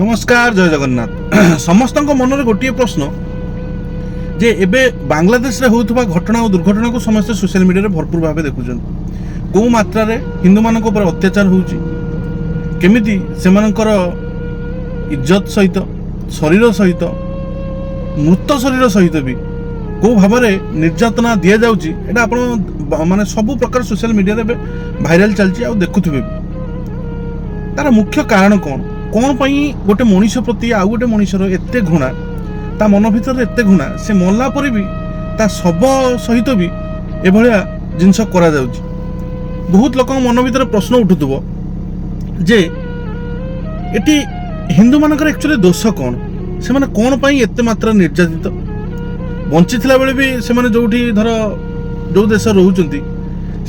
नमस्कार जय जगन्नाथ समस्त मनर गोटे प्रश्न जे एबे बांग्लादेश रे होउथबा घटना और दुर्घटना को समस्त सोशल मीडिया रे भरपूर भाव देखुछन को मात्रा रे हिंदू मानक ऊपर अत्याचार होउची केमिति सेमानकर इज्जत सहित शरीर सहित मृत शरीर सहित भी को भाव में निर्यातना दि जाउची एटा आपण माने सब प्रकार सोशल मीडिया रे भाइराल चलची आ देखुथबे तार मुख्य कारण कौन पई गोटे मनीष प्रति आउ गोटे मनीषर एते घृणा ता मन भीतर एते घृणा से मरला पर भी ता सब सहित भी एभलिया जिनस करा जाउची। बहुत लोक मन भीतर प्रश्न उठुथबो जे एटी हिंदू मानकर एक्चुअली दोष कौन से माने कौन पई एते मात्रा निर्यातित बंची थिला बेले भी से माने जोठी धर जो देश रहउचंती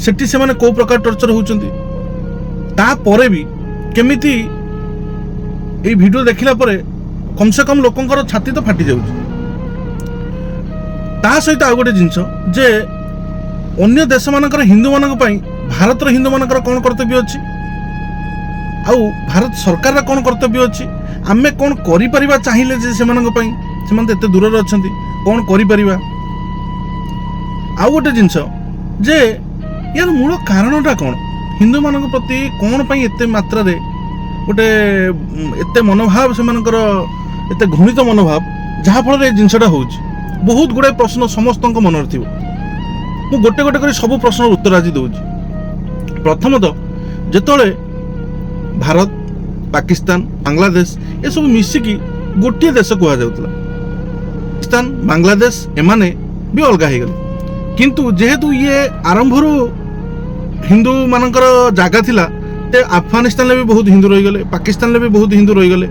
सेठी से माने को प्रकार टर्चर होउचंती ता परे भी केमिति ये वीडियो देखला परे कम से कम लोकंकर छाती तो फाटी जाउची। ता सहित आ गोटे जिंस जे अन्य देश मानकर हिंदू मानक पई भारतर हिंदू मानकर कोन कर्तव्य अछि आउ भारत सरकार कोन कर्तव्य अछि आमे कोन करि परिबा चाहिले जे से मानक पई से मान एते दूर रे अछंती कोन करि परिबा। आउ गोटे जिंस जे यार मूल कारणटा कोन हिंदू मानक प्रति कोन पई एते मात्रा रे गोटे एते मनोभाव से मानकर एते घृणित मनोभाव जहा फल रे जिंसटा होउची। बहुत गुडे प्रश्न समस्त मन थिबो मु गोटे गोटे करी सब प्रश्न उत्तर आज दउची। प्रथमतः जेतोले भारत पाकिस्तान बांग्लादेश ए सब मिसिकी गोटे देश कुआ जाउतला पाकिस्तान बांग्लादेश एमाने भी अलगा हे गेले किंतु जेहेतु ये आरंभरू हिंदू मानकर जागा थिला ते अफगानिस्तान भी बहुत हिंदू रही गले पाकिस्तान भी बहुत हिंदू रही गले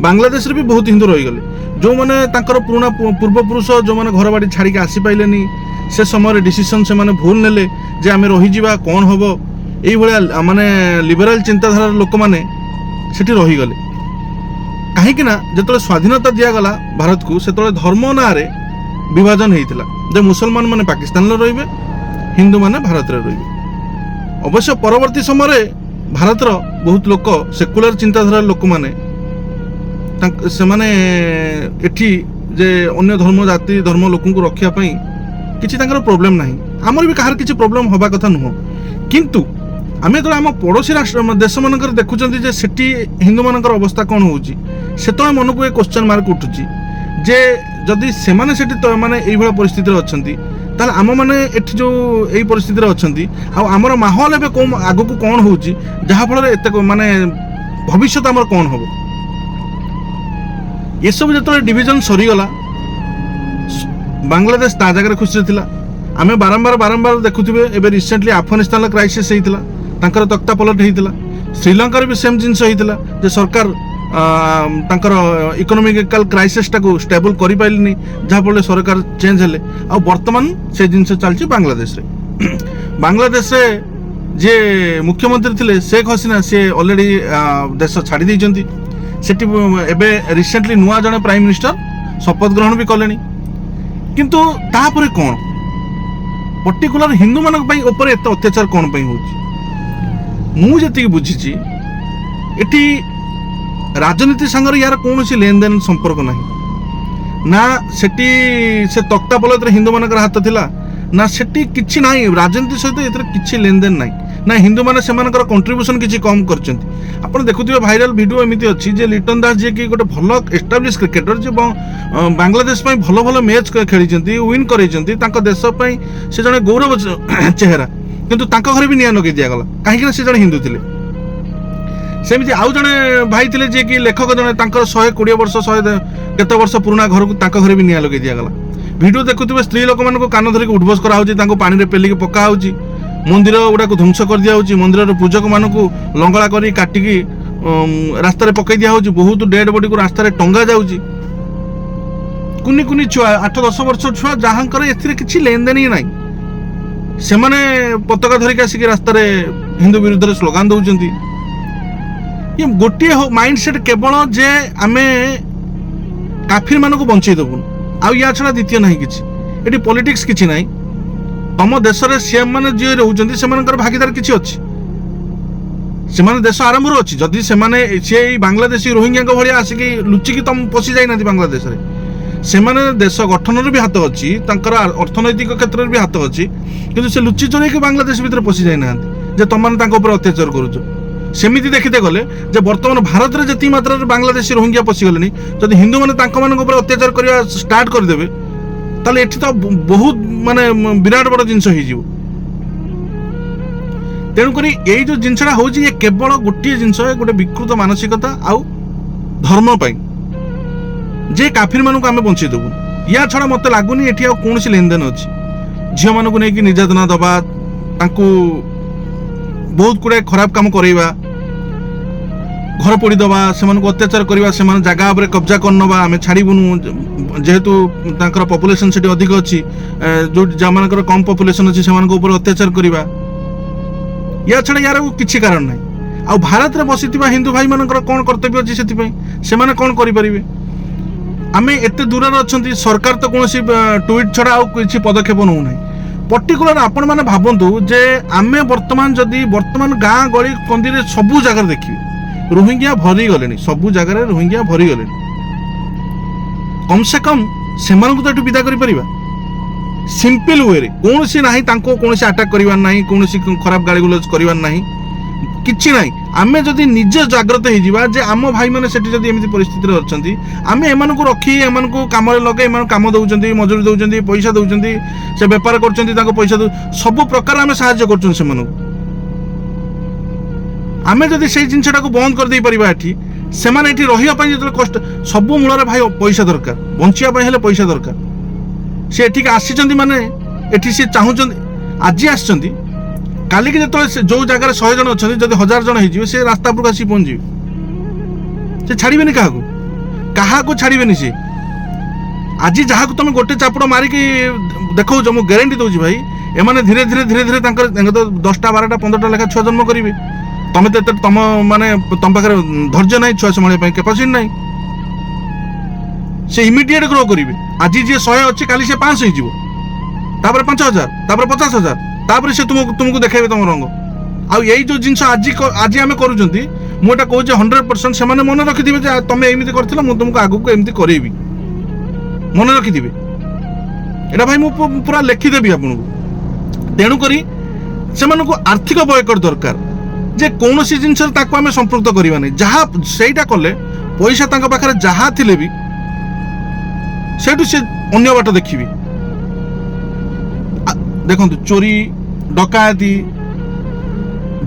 बांग्लादेश भी बहुत हिंदू रही गले जो माने तांकर पुराना पूर्वपुरुष जो माने घर बाड़ी छाड़ी के आसी पाइलेनी से समय डिसीजन से माने भूल नेले जे आमे रही जीवा कोन हबो एई भलिया माने लिबराल चिंताधारा लोक माने सेठी रही गले काहे कि ना जेतले स्वाधीनता दिया गला भारत को सेतले धर्म ना रे विभाजन हेइतिला जे मुसलमान माने पाकिस्तान रे रहिबे हिंदू माने भारत रे रहिबे। अवश्य परवर्ती समय भारतर बहुत लोक सेकुलर चिंताधारा लोक माने से माने एठी जे अन्य धर्म जाति धर्म लोक को रखिया पई किछि तांकर प्रॉब्लम नाही हमर भी कहार किछि प्रॉब्लम होबा कथा नुह किंतु आमे तो आम पड़ोसी राष्ट्र देश मानकर देखुचंती जे सेठी हिंदू मानकर अवस्था कोन होउची से तो मन को एक क्वेश्चन मार्क उठुची जे जदि से माने सेठी तो माने एई भला परिस्थिति रे अछंती ताल आम माने एठी जो एई परिस्थिति रे अछंती आ हमर माहौल एबे कोन आगो को कोन होउची जहा फल रे एते माने भविष्य हमर कोन होबो ये सब जतले डिवीजन सरी गला बांग्लादेश ता जगह खुशी थिला आमे बारंबार देखुथिबे एबे रिसेंटली अफगानिस्तान ला क्राइसिस हेइतिला तांकर तख्ता पलट हेइतिला श्रीलंका रे भी सेम जिंस हेइतिला जे सरकार तांकर इकोनॉमिकल क्राइसिस टाको स्टेबल करि पाइलनी जहा फल सरकार चेंज हेले आ वर्तमान से जिंस चलची बांग्लादेश रे बांग्लादेश रे जे मुख्यमंत्री थिले शेख हसीना से ऑलरेडी देश छाड़ी दैचंती सेठी एबे रिसेंटली नुआ जने प्राइम मिनिस्टर शपथ ग्रहण भी कलेनी किंतु तापरे कोन पर्टिकुलर हिंदू मानक पई ऊपर एत अत्याचार कोन पई होची मु जति बुझिची एटी राजनीति संगर यार कौन सी लेन देन संपर्क नहीं ना सेठी से तख्ता पलट रे हिंदू मानकर हाथ थिला ना सेठी किछि नाही राजनीति सहित एतर किछि लेन देन नाही ना हिंदू माने से मानकर कंट्रीब्यूशन किछि कम करचंती। आपण देखुथिबे भाइरल वीडियो एमिति अछि जे लिटन दास जे कि गोटे भलो एस्टाब्लिश क्रिकेटर जे बांग्लादेश पई भलो भलो मैच खेलिचंती विन करैचंती तांको देश पई से जने गौरव चेहरा किंतु तांको घरे भी निया नगे दिया गला काहे कि से जने हिंदू थिले सेमिति आउ जने भाई थिले जे कि लेखक जने तांकर 120 वर्ष 100 केते वर्ष पुराना घर को तांको घरे भी निया लगे दिया गला। वीडियो देखुथिबे स्त्री लोक मान को कान धरि के उठबस करा होची तांको पानी रे पेली के पका होची मंदिर गुडा को ध्वंस कर दिया होची मंदिर रे पूजक मान को लंगळा करी काटी की रास्ता रे पकई दिया होची बहुत डेड बॉडी को रास्ता रे टंगा जाउची कुनी कुनी छुआ 8-10 वर्ष छुआ जहांकर एथिरे किछि लेन देन ही नाही से माने पताका धरि के आसी के रास्ता रे हिंदू विरुद्ध रे स्लोगान दउचंती ये गोटे माइंडसेट केवल जे आमे काफिर मानको बंचै दबु आ या छडा द्वितीय नाही किछि एटी पॉलिटिक्स किछि नाही तम देश रे सीएम माने जे रहउचंती से मानकर भागीदार किछि अछि ସେମାନେ ଦେଶ ଆରମ୍ଭରୁ ଅଛି। ଯଦି ସେମାନେ ସେ ବାଂଲାଦେଶୀ ରୋହିଙ୍ଗ୍ୟାଙ୍କ ଭଳିଆ ଆସିକି ଲୁଚିକି ତମ ପଶି ଯାଇନାହାନ୍ତି ବାଂଲାଦେଶରେ, ସେମାନେ ଦେଶ ଗଠନରେ ବି ହାତ ଅଛି, ତାଙ୍କର ଅର୍ଥନୈତିକ କ୍ଷେତ୍ରରେ ବି ହାତ ଅଛି, କିନ୍ତୁ ସେ ଲୁଚି ଚୋରେଇକି ବାଂଲାଦେଶ ଭିତରେ ପଶି ଯାଇନାହାନ୍ତି ଯେ ତମମାନେ ତାଙ୍କ ଉପରେ ଅତ୍ୟାଚାର କରୁଛ। ସେମିତି ଦେଖିତେ ଗଲେ ଯେ ବର୍ତ୍ତମାନ ଭାରତରେ ଯେତିକି ମାତ୍ରାରେ ବାଂଲାଦେଶୀ ରୋହିଙ୍ଗ୍ୟା ପଶିଗଲେଣି, ଯଦି ହିନ୍ଦୁମାନେ ତାଙ୍କମାନଙ୍କ ଉପରେ ଅତ୍ୟାଚାର କରିବା ଷ୍ଟାର୍ଟ କରିଦେବେ ତାହେଲେ ଏଠି ତ ବହୁତ ମାନେ ବିରାଟ ବଡ଼ ଜିନିଷ ହେଇଯିବ। ତେଣୁକରି ଏଇ ଯୋଉ ଜିନିଷଟା ହଉଛି ଇଏ କେବଳ ଗୋଟିଏ ଜିନିଷ, ଗୋଟେ ବିକୃତ ମାନସିକତା ଆଉ ଧର୍ମ ପାଇଁ ଯେ କାଫିର ମାନଙ୍କୁ ଆମେ ବଞ୍ଚେଇ ଦେବୁ। ୟା ଛଡ଼ା ମତେ ଲାଗୁନି ଏଠି ଆଉ କୌଣସି ଲେନଦେନ ଅଛି। ଝିଅମାନଙ୍କୁ ନେଇକି ନିର୍ଯାତନା ଦେବା, ତାଙ୍କୁ ବହୁତ ଗୁଡ଼ାଏ ଖରାପ କାମ କରେଇବା, ଘର ପୋଡ଼ିଦେବା, ସେମାନଙ୍କୁ ଅତ୍ୟାଚାର କରିବା, ସେମାନେ ଜାଗା ଉପରେ କବ୍ଜା କରିନେବା, ଆମେ ଛାଡ଼ିବୁନୁ ଯେହେତୁ ତାଙ୍କର ପପୁଲେସନ୍ ସେଠି ଅଧିକ ଅଛି, ଯେଉଁ ଯେଉଁମାନଙ୍କର କମ୍ ପପୁଲେସନ୍ ଅଛି ସେମାନଙ୍କ ଉପରେ ଅତ୍ୟାଚାର କରିବା, ୟା ଛଡ଼ା ୟାର କିଛି କାରଣ ନାହିଁ। ଆଉ ଭାରତରେ ବସିଥିବା ହିନ୍ଦୁ ଭାଇମାନଙ୍କର କ'ଣ କର୍ତ୍ତବ୍ୟ ଅଛି ସେଥିପାଇଁ? ସେମାନେ କ'ଣ କରିପାରିବେ? ଆମେ ଏତେ ଦୂରରେ ଅଛନ୍ତି, ସରକାର ତ କୌଣସି ଟ୍ୱିଟ୍ ଛଡ଼ା ଆଉ କିଛି ପଦକ୍ଷେପ ନେଉନାହିଁ। ପର୍ଟିକୁଲାର ଆପଣମାନେ ଭାବନ୍ତୁ ଯେ ଆମେ ବର୍ତ୍ତମାନ ଗାଁ ଗଳି କନ୍ଦିରେ ସବୁ ଜାଗାରେ ଦେଖିବେ ରୋହିଙ୍ଗ୍ୟା ଭରିଗଲେଣି, ସବୁ ଜାଗାରେ ରୋହିଙ୍ଗ୍ୟା ଭରିଗଲେଣି। କମ୍ ସେ କମ୍ ସେମାନଙ୍କୁ ତ ଏଠୁ ବିଦା କରିପାରିବା ସିମ୍ପଲ ୱେରେ। କୌଣସି ନାହିଁ ତାଙ୍କୁ କୌଣସି ଆଟାକ୍ କରିବାର ନାହିଁ, କୌଣସି ଖରାପ ଗାଳିଗୁଲଜ କରିବାର ନାହିଁ, କିଛି ନାହିଁ। ଆମେ ଯଦି ନିଜେ ଜାଗ୍ରତ ହେଇଯିବା ଯେ ଆମ ଭାଇମାନେ ସେଠି ଯଦି ଏମିତି ପରିସ୍ଥିତିରେ ଅଛନ୍ତି, ଆମେ ଏମାନଙ୍କୁ ରଖି ଏମାନଙ୍କୁ କାମରେ ଲଗାଇ ଏମାନଙ୍କୁ କାମ ଦେଉଛନ୍ତି, ମଜୁରୀ ଦେଉଛନ୍ତି, ପଇସା ଦେଉଛନ୍ତି, ସେ ବେପାର କରୁଛନ୍ତି, ତାଙ୍କୁ ପଇସା ସବୁ ପ୍ରକାର ଆମେ ସାହାଯ୍ୟ କରୁଛନ୍ତି ସେମାନଙ୍କୁ। ଆମେ ଯଦି ସେଇ ଜିନିଷଟାକୁ ବନ୍ଦ କରିଦେଇ ପାରିବା ଏଠି, ସେମାନେ ଏଠି ରହିବା ପାଇଁ ଯେତେବେଳେ କଷ୍ଟ, ସବୁ ମୂଳରେ ଭାଇ ପଇସା ଦରକାର, ବଞ୍ଚିବା ପାଇଁ ହେଲେ ପଇସା ଦରକାର। ସେ ଏଠିକି ଆସିଛନ୍ତି ମାନେ ଏଠି ସେ ଚାହୁଁଛନ୍ତି, ଆଜି ଆସିଛନ୍ତି, କାଲିକି ଯେତେବେଳେ ଯୋଉ ଜାଗାରେ 100 ଜଣ ଅଛନ୍ତି ଯଦି 1000 ଜଣ ହେଇଯିବେ, ସେ ରାସ୍ତା ଉପରକୁ ଆସିକି ପହଞ୍ଚିବେ। ସେ ଛାଡ଼ିବେନି କାହାକୁ ଛାଡ଼ିବେନି। ସେ ଆଜି ଯାହାକୁ ତମେ ଗୋଟେ ଚାପୁଡ଼ ମାରିକି ଦେଖାଉଛ, ମୁଁ ଗ୍ୟାରେଣ୍ଟି ଦଉଛି ଭାଇ, ଏମାନେ ଧୀରେ ଧୀରେ ତାଙ୍କର 10ଟା 12ଟା 15ଟା ଲେଖା ଛୁଆ ଜନ୍ମ କରିବେ। ତମେ ତ ଏତେ ତମ ପାଖରେ ଧୈର୍ଯ୍ୟ ନାହିଁ, ଛୁଆ ସମ୍ଭାଳିବା ପାଇଁ କାପାସିଟି ନାହିଁ। ସେ ଇମିଡିଏଟ୍ ଗ୍ରୋ କରିବେ। ଆଜି ଯିଏ 100 ଅଛି, କାଲି ସେ 500 ହେଇଯିବ, ତାପରେ 5000, ତାପରେ 50000, ତାପରେ ସେ ତୁମକୁ ଦେଖେଇବେ ତମ ରଙ୍ଗ। ଆଉ ଏଇ ଯୋଉ ଜିନିଷ ଆଜି ଆମେ କରୁଛନ୍ତି, ମୁଁ ଏଟା କହୁଛି 100% ସେମାନେ ମନେ ରଖିଥିବେ ଯେ ତମେ ଏମିତି କରିଥିଲ, ମୁଁ ତୁମକୁ ଆଗକୁ ଏମିତି କରେଇବି, ମନେ ରଖିଥିବେ। ଏଟା ଭାଇ ମୁଁ ପୁରା ଲେଖିଦେବି ଆପଣଙ୍କୁ। ତେଣୁକରି ସେମାନଙ୍କୁ ଆର୍ଥିକ ବୟକଟ ଦରକାର, ଯେ କୌଣସି ଜିନିଷରେ ତାକୁ ଆମେ ସମ୍ପୃକ୍ତ କରିବା ନାହିଁ। ଯାହା ସେଇଟା କଲେ ପଇସା ତାଙ୍କ ପାଖରେ ଯାହା ଥିଲେ ବି ସେଇଠୁ ସେ ଅନ୍ୟ ବାଟ ଦେଖିବେ। ଦେଖନ୍ତୁ, ଚୋରି ଡକାୟତି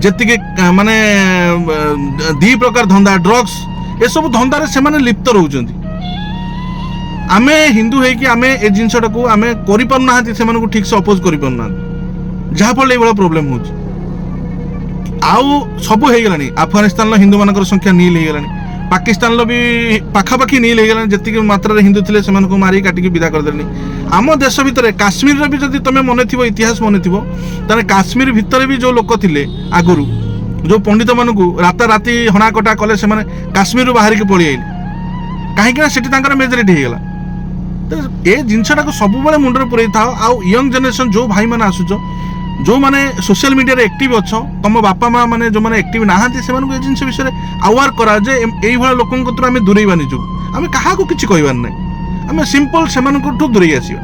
ଯେତିକି ମାନେ 2 ପ୍ରକାର ଧନ୍ଦା, ଡ୍ରଗ୍ସ, ଏସବୁ ଧନ୍ଦାରେ ସେମାନେ ଲିପ୍ତ ରହୁଛନ୍ତି। ଆମେ ହିନ୍ଦୁ ହେଇକି ଆମେ ଏ ଜିନିଷଟାକୁ ଆମେ କରିପାରୁନାହାନ୍ତି, ସେମାନଙ୍କୁ ଠିକ୍ ସେ ଅପୋଜ କରିପାରୁନାହାନ୍ତି, ଯାହାଫଳରେ ଏଇଭଳିଆ ପ୍ରୋବ୍ଲେମ ହେଉଛି। ଆଉ ସବୁ ହେଇଗଲାଣି। ଆଫଗାନିସ୍ତାନର ହିନ୍ଦୁମାନଙ୍କର ସଂଖ୍ୟା ନିଲ୍ ହେଇଗଲାଣି, ପାକିସ୍ତାନର ବି ପାଖାପାଖି ନିଲ୍ ହେଇଗଲାଣି। ଯେତିକି ମାତ୍ରାରେ ହିନ୍ଦୁ ଥିଲେ ସେମାନଙ୍କୁ ମାରି କାଟିକି ବିଦା କରିଦେଲେଣି। ଆମ ଦେଶ ଭିତରେ କାଶ୍ମୀରର ବି ଯଦି ତମେ ମନେ ଥିବ, ଇତିହାସ ମନେ ଥିବ, ତାହେଲେ କାଶ୍ମୀର ଭିତରେ ବି ଯେଉଁ ଲୋକ ଥିଲେ ଆଗରୁ, ଯେଉଁ ପଣ୍ଡିତମାନଙ୍କୁ ରାତାରାତି ହଣାକଟା କଲେ, ସେମାନେ କାଶ୍ମୀରରୁ ବାହାରିକି ପଳେଇ ଆଇଲେ, କାହିଁକିନା ସେଠି ତାଙ୍କର ମେଜରିଟି ହେଇଗଲା। ତ ଏ ଜିନିଷଟାକୁ ସବୁବେଳେ ମୁଣ୍ଡରେ ପୁରେଇଥାଅ। ଆଉ ୟଙ୍ଗ ଜେନେରେସନ୍ ଯେଉଁ ଭାଇମାନେ ଆସୁଛ, ଯେଉଁମାନେ ସୋସିଆଲ ମିଡ଼ିଆରେ ଆକ୍ଟିଭ୍ ଅଛ, ତମ ବାପା ମା ମାନେ ଯେଉଁମାନେ ଆକ୍ଟିଭ୍ ନାହାନ୍ତି, ସେମାନଙ୍କୁ ଏ ଜିନିଷ ବିଷୟରେ ଆୱାର କରା ଯେ ଏଇଭଳିଆ ଲୋକଙ୍କ କତରୁ ଆମେ ଦୂରେଇବା ନିଜକୁ। ଆମେ କାହାକୁ କିଛି କହିବାର ନାହିଁ, ଆମେ ସିମ୍ପଲ ସେମାନଙ୍କଠୁ ଦୂରେଇ ଆସିବା।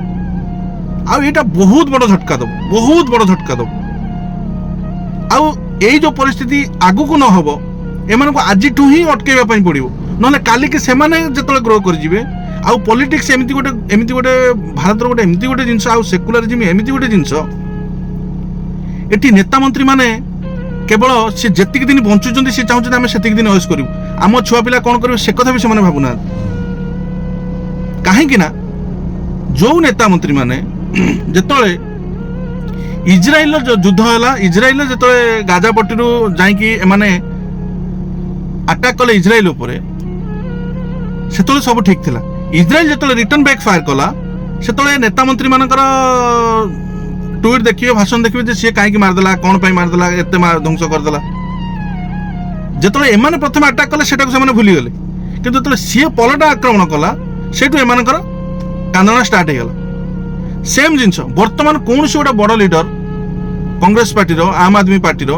ଆଉ ଏଇଟା ବହୁତ ବଡ଼ ଝଟକା ଦେବ, ବହୁତ ବଡ଼ ଝଟକା ଦେବ। ଆଉ ଏଇ ଯେଉଁ ପରିସ୍ଥିତି ଆଗକୁ ନ ହେବ, ଏମାନଙ୍କୁ ଆଜିଠୁ ହିଁ ଅଟକେଇବା ପାଇଁ ପଡ଼ିବ, ନହେଲେ କାଲିକି ସେମାନେ ଯେତେବେଳେ ଗ୍ରୋ କରିଯିବେ। ଆଉ ପଲିଟିକ୍ସ ଏମିତି ଗୋଟେ ଭାରତର ଏମିତି ଗୋଟେ ଜିନିଷ, ଆଉ ସେକୁଲାରିଜିମ୍ ଏମିତି ଗୋଟେ ଜିନିଷ, ଏଠି ନେତା ମନ୍ତ୍ରୀ ମାନେ କେବଳ ସେ ଯେତିକି ଦିନ ବଞ୍ଚୁଛନ୍ତି, ସେ ଚାହୁଁଛନ୍ତି ଆମେ ସେତିକି ଦିନ ଅୟସ କରିବୁ, ଆମ ଛୁଆ ପିଲା କ'ଣ କରିବେ ସେ କଥା ବି ସେମାନେ ଭାବୁନାହାନ୍ତି। କାହିଁକି ନା ଯୋଉ ନେତା ମନ୍ତ୍ରୀ ମାନେ ଯେତେବେଳେ ଇସ୍ରାଏଲର ଯୁଦ୍ଧ ହେଲା, ଇସ୍ରାଏଲର ଯେତେବେଳେ ଗାଜା ପଟ୍ଟିରୁ ଯାଇକି ଏମାନେ ଆଟାକ୍ କଲେ ଇସ୍ରାଏଲ ଉପରେ, ସେତେବେଳେ ସବୁ ଠିକ୍ ଥିଲା। ଇସ୍ରାଏଲ ଯେତେବେଳେ ରିଟର୍ନ ବ୍ୟାକ୍ ଫାୟାର କଲା, ସେତେବେଳେ ନେତା ମନ୍ତ୍ରୀ ମାନଙ୍କର টুইট ଦେଖିବେ, ଭାଷଣ ଦେଖିବେ ଯେ ସିଏ କାହିଁକି ମାରିଦେଲା, କ'ଣ ପାଇଁ ମାରିଦେଲା, ଏତେ ଧ୍ୱଂସ କରିଦେଲା। ଯେତେବେଳେ ଏମାନେ ପ୍ରଥମେ ଆଟାକ୍ କଲେ ସେଟାକୁ ସେମାନେ ଭୁଲିଗଲେ, କିନ୍ତୁ ଯେତେବେଳେ ସିଏ ପଲଟା ଆକ୍ରମଣ କଲା, ସେଇଠୁ ଏମାନଙ୍କର କାନ୍ଦଣା ଷ୍ଟାର୍ଟ ହେଇଗଲା। ସେମ୍ ଜିନିଷ ବର୍ତ୍ତମାନ କୌଣସି ଗୋଟେ ବଡ଼ ଲିଡର, କଂଗ୍ରେସ ପାର୍ଟିର, ଆମ୍ ଆଦମୀ ପାର୍ଟିର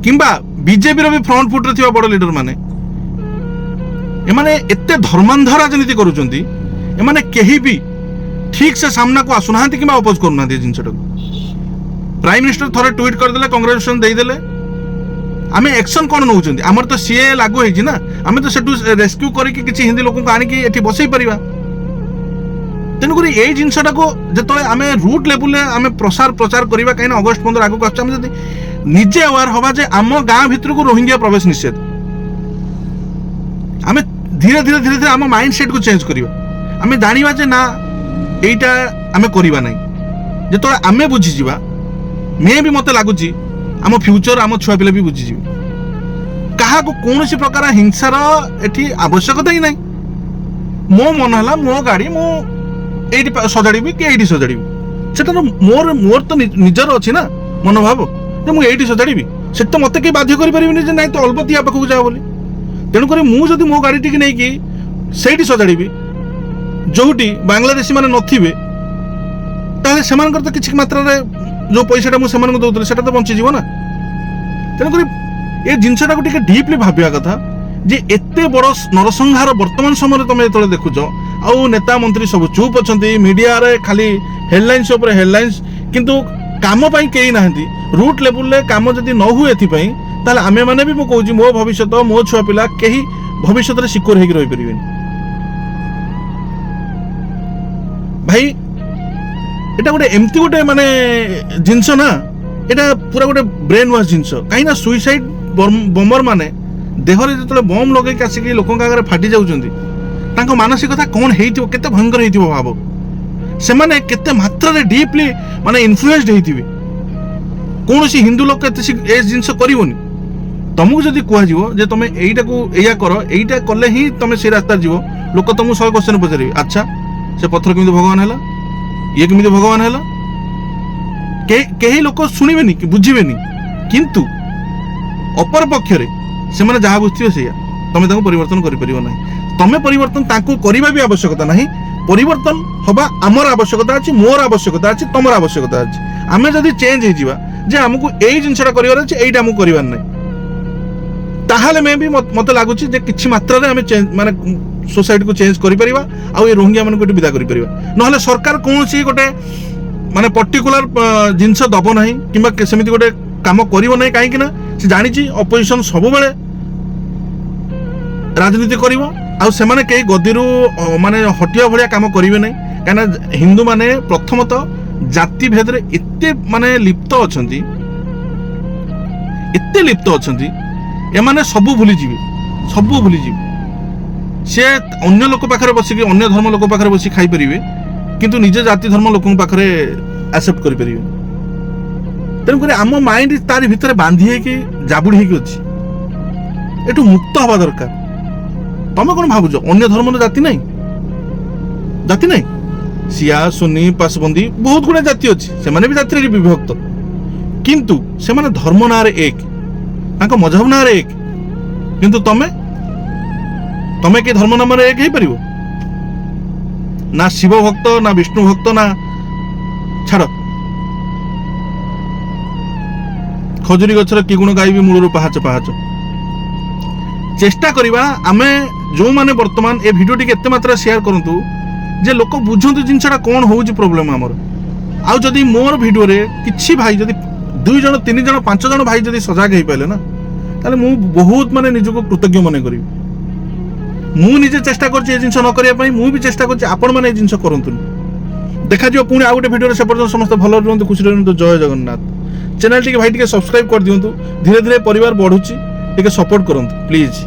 କିମ୍ବା बीजेपी भी फ्रंट फुट रे बड़ लीडर माने एमाने एते धर्मांध राजनीति करूचंती एमाने केही भी ठीक से सामना को आसुना कि अपोज करूना जिनटा प्राइम मिनिस्टर थोड़े ट्वीट करदे कंग्रेचुलेसन देदेले आम एक्शन कौन नौ आमर तो सीए लागू होगी ना आम तो सेठू रेस्क्यू करके किसी हिंदी लोक आनिकी बसई पार तेणुक ये जिनटा को जो आम रूट लेवल आम प्रसार प्रचार करवा कहीं अगस्ट 15 आगे आस निजे अवेयर हवा जे आम गाँ भितर को रोहिंग्या प्रवेश निषेध आम धीरे धीरे धीरे धीरे आम माइंड सेट को चेंज करवा आम जाना जे ना यहीटा आम करवा ना जो आम बुझीजा मे भी मत लगुच आम फ्यूचर आम छुआ पिला भी बुझीजी क्या कौन प्रकार हिंसार एटी आवश्यकता ही ना मो मन है मो गाड़ी मुझे सजाड़ी कि ये सजाड़ी से मोर मोर तो निजर अच्छी ना मनोभाव मुझे सजाड़ी से तो मत कहीं बाध्य करें ना तो अल्प या पाखक जाओ बोली तेणुक मुझे मो गाड़ी टी नहीं से सजाड़ी जोटी बांग्लादेशी मैंने नथिबे ताले सेमानकर तो किसी मात्रा जो पैसा मुझे दौली से तो बंचीज ना तेणुक ये जिनसा को डीपली भाविया कथा जे एते बड़ नरसंहार वर्तमान समय तुम जो देखुच आउ नेता मंत्री सब चुप अच्छा मीडिया रे खाली हेडलाइंस उपर हेडलाइंस किंतु काम पाई कई ना रूट लेवल रे काम जदि न हुए एथिपाई ताले आमे माने भी मो कहूची मो भविष्य मो छुआ पिला केही भविष्य रे सिक्योर हेकि रहि परिबेनी भाई एटा गोटे एमती गोटे माने जिनस ना एटा पूरा गोटे ब्रेन वाश जिनस कहीं ना सुइसाइड बम्बर माने देहरे जो बम लगे आसिक लोक आगे फाटी जाऊँगी मानसिकता कौन हो केते भयंकर हो भाव से माने केते मात्रा रे डीपली माने इन्फ्लुएंस्ड होइथिबे कौन सी हिंदू लोक ए जिनस करबोनी तुमको जदि कहजिवो जे तुम एईटा को एया करो एईटा कले ही तुम से रास्ता जीवो लोक तुमको 100 क्वेश्चन पचारे अच्छा से पत्थर केमिति भगवान हैला ये केमिति भगवान हैला केही लोक सुनिबेनी कि बुझिबेनी किंतु अपर पक्षरे से माने जहाँ बुझे से तुम परिवर्तन कर तुम परिवर्तन करने भी आवश्यकता ना परिवर्तन हवा आमर आवश्यकता अच्छी मोर आवश्यकता अच्छी तुम आवश्यकता अच्छी आम जदि चेंज हो आमको यही जिनसा कर करवार ना ताहले मैं भी मत लगुच कि मात्रा आम माने सोसाइटी को चेंज कर रोहिंग्या मान विदा कर ना सरकार कौन सी गोटे माने पर्टिकुलर जिनस दब ना कि सेमती गोटे काम करिवो नहीं कहीं ना से जानी अपोजिशन सब बेले राजनीति करिवो आउ से माने कई गदिरु माने हटिया भलिया काम करिवे नहीं कहीं हिंदू माने प्रथमतः जाति भेद रे एते माने लिप्त अछंती एते लिप्त अछंती ए माने सब भूली जीवे से अन्य लोक पाखरे बसिक अन्य धर्म लोक पाखरे बसी खाई परिवे किंतु निज जाति धर्म लोक पाखरे एक्सेप्ट करि परिवे तेणुक आम माइंड तार भितर बांधी कि जाबुड़ी होगी अच्छी एठू मुक्त हवा दरकार तुम कौन भावुच अन्य धर्म जाति नहीं सिया सुन्नी पासबंदी बहुत गुड़ा जाति अच्छी से भी जाति विभक्त किंतु से धर्म ना एक मजहब ना एक किंतु तमें कि धर्म नाम एक हो पार ना शिव भक्त ना विष्णु भक्त ना छाड़ खजुरी गछर कि गुण गाइबी मूलर पहाच पहाच चेष्टा करिबा आमे जो माने वर्तमान ए वीडियो टी केते मात्रा शेयर करंतु जे लोक बुझंतु जिनसटा कोन होउची प्रॉब्लम हमर आउ जदी मोर वीडियो रे किछि भाई जदी 2 जण 3 जण 5 जण भाई जदी सजाग हेइ पाले ना ताले मु बहुत माने निजको कृतज्ञ मने करिवि मु निजे चेष्टा करछि ए जिनस न करिया पई मु भी चेष्टा करछि आपण माने ए जिनस करंतु देखा जो पुणी आ गोटे वीडियो रे से पर्यंत समस्त भलो रहंतु खुशी रहंतु जय जगन्नाथ चैनल टी भाई टी सब्सक्राइब कर दियंतु धीरे धीरे परिवार बढ़ुची टी सपोर्ट करंतु प्लीज।